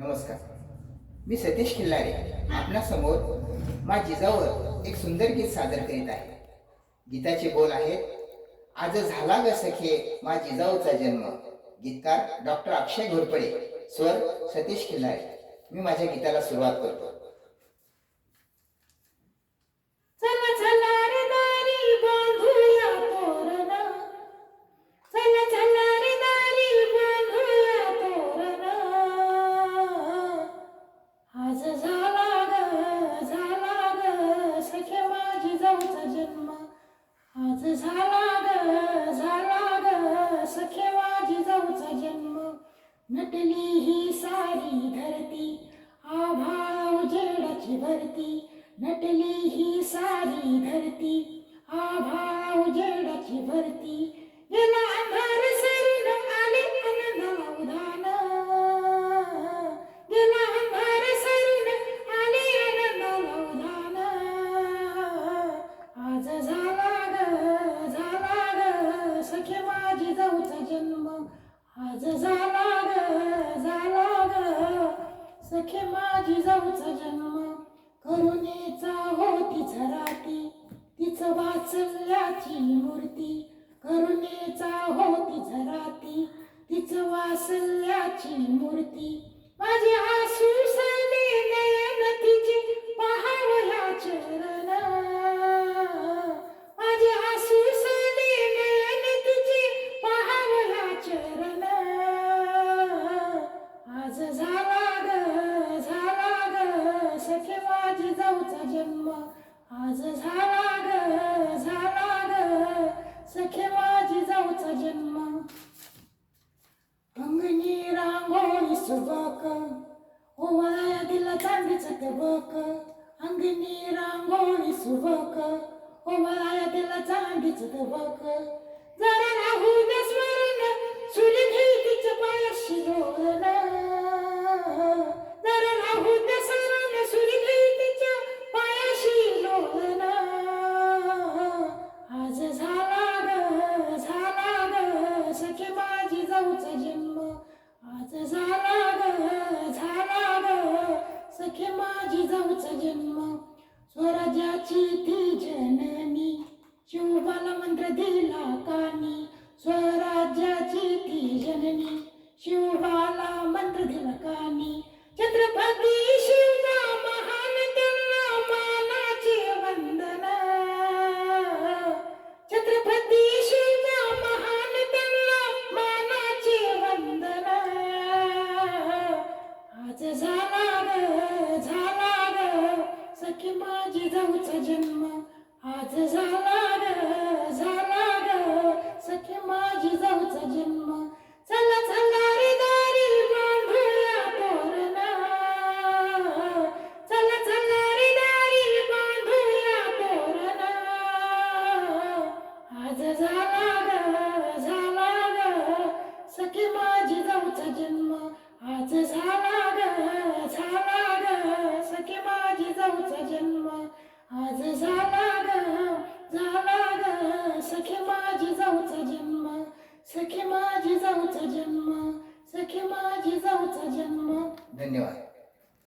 नमस्कार. मी सतीश खिल्लारे आपणासमोर मा जिजाऊवर एक सुंदर गीत सादर करीत आहे. गीताचे बोल आहेत, आज झाला ग सखे मा जिजाऊचा जन्म. गीतकार डॉक्टर अक्षय घोरपडे, स्वर सतीश खिल्लारे. मी माझ्या गीताला सुरुवात करतो. आज झाला ग सखे माझी जाऊचा जन्म. नटली ही सारी धरती आभाळ उजेडाची भरती. नटली ही सारी धरती आभाळ उजेडाची भरती. गेला अंधार सरून आले आनंदाला उधाण. गेला अंधार सरून आले आनंदाला उधाण. आज झाला सखे माझी जाऊचा जन्म. आज झाला ग सखे माझी जाऊचा जन्म. करुणेचा होती झराती तिचं वात्सल्याची मूर्ती. करुणेचा होती झराती तिचं वात्सल्याची मूर्ती. माझे आसू सले नयन तिचे पाहावया चरण. माझे आसू सले नयन तिचे पाहावया चरण. आज झाला ग सखे माझी जाऊचा जन्म. आज झाला ग सखे माझी जाऊचा जन्म. अंगणी रांगोळी सुबक ओवाळया दिला चांदीचं तबक. अंगणी रांगोळी सुबक ओवाळया दिला चांदीचं तबक. जरा राहू दे स्मरण सुली घेई तिच्या पायाशी लोळण. जरा राहू दे स्मरण सुली घेई तिच्या पायाशी लोळण. आज झाला ग सखे माझी जाऊचा जन्म. आज झाला ग सखे माझी जाऊचा जन्म. स्वराज्याची ती जननी शिवबाला मंत्र दिला कानी. स्वराज्याची ती जननी शिवबाला मंत्र दिला कानी. छत्रपती शिवबा महान त्यांना मानाचे वंदन. छत्रपती शिवबा महान त्यांना मानाचे वंदन. आज झाला ग सखे माझी जाऊचा जन्म. आज झाला ग सखे माझी जाऊचा जन्म. चला चला रे दारी बांधूया तोरण. चला चला रे दारी बांधूया तोरण. आज झाला ग सखे माझी जाऊचा जन्म. आज झाला ग सखे माझी जाऊचा जन्म. आज झाला ग सखे माझी जाऊचा जन्म. सखे माझी जाऊचा जन्म. सखे माझी जाऊचा जन्म. धन्यवाद.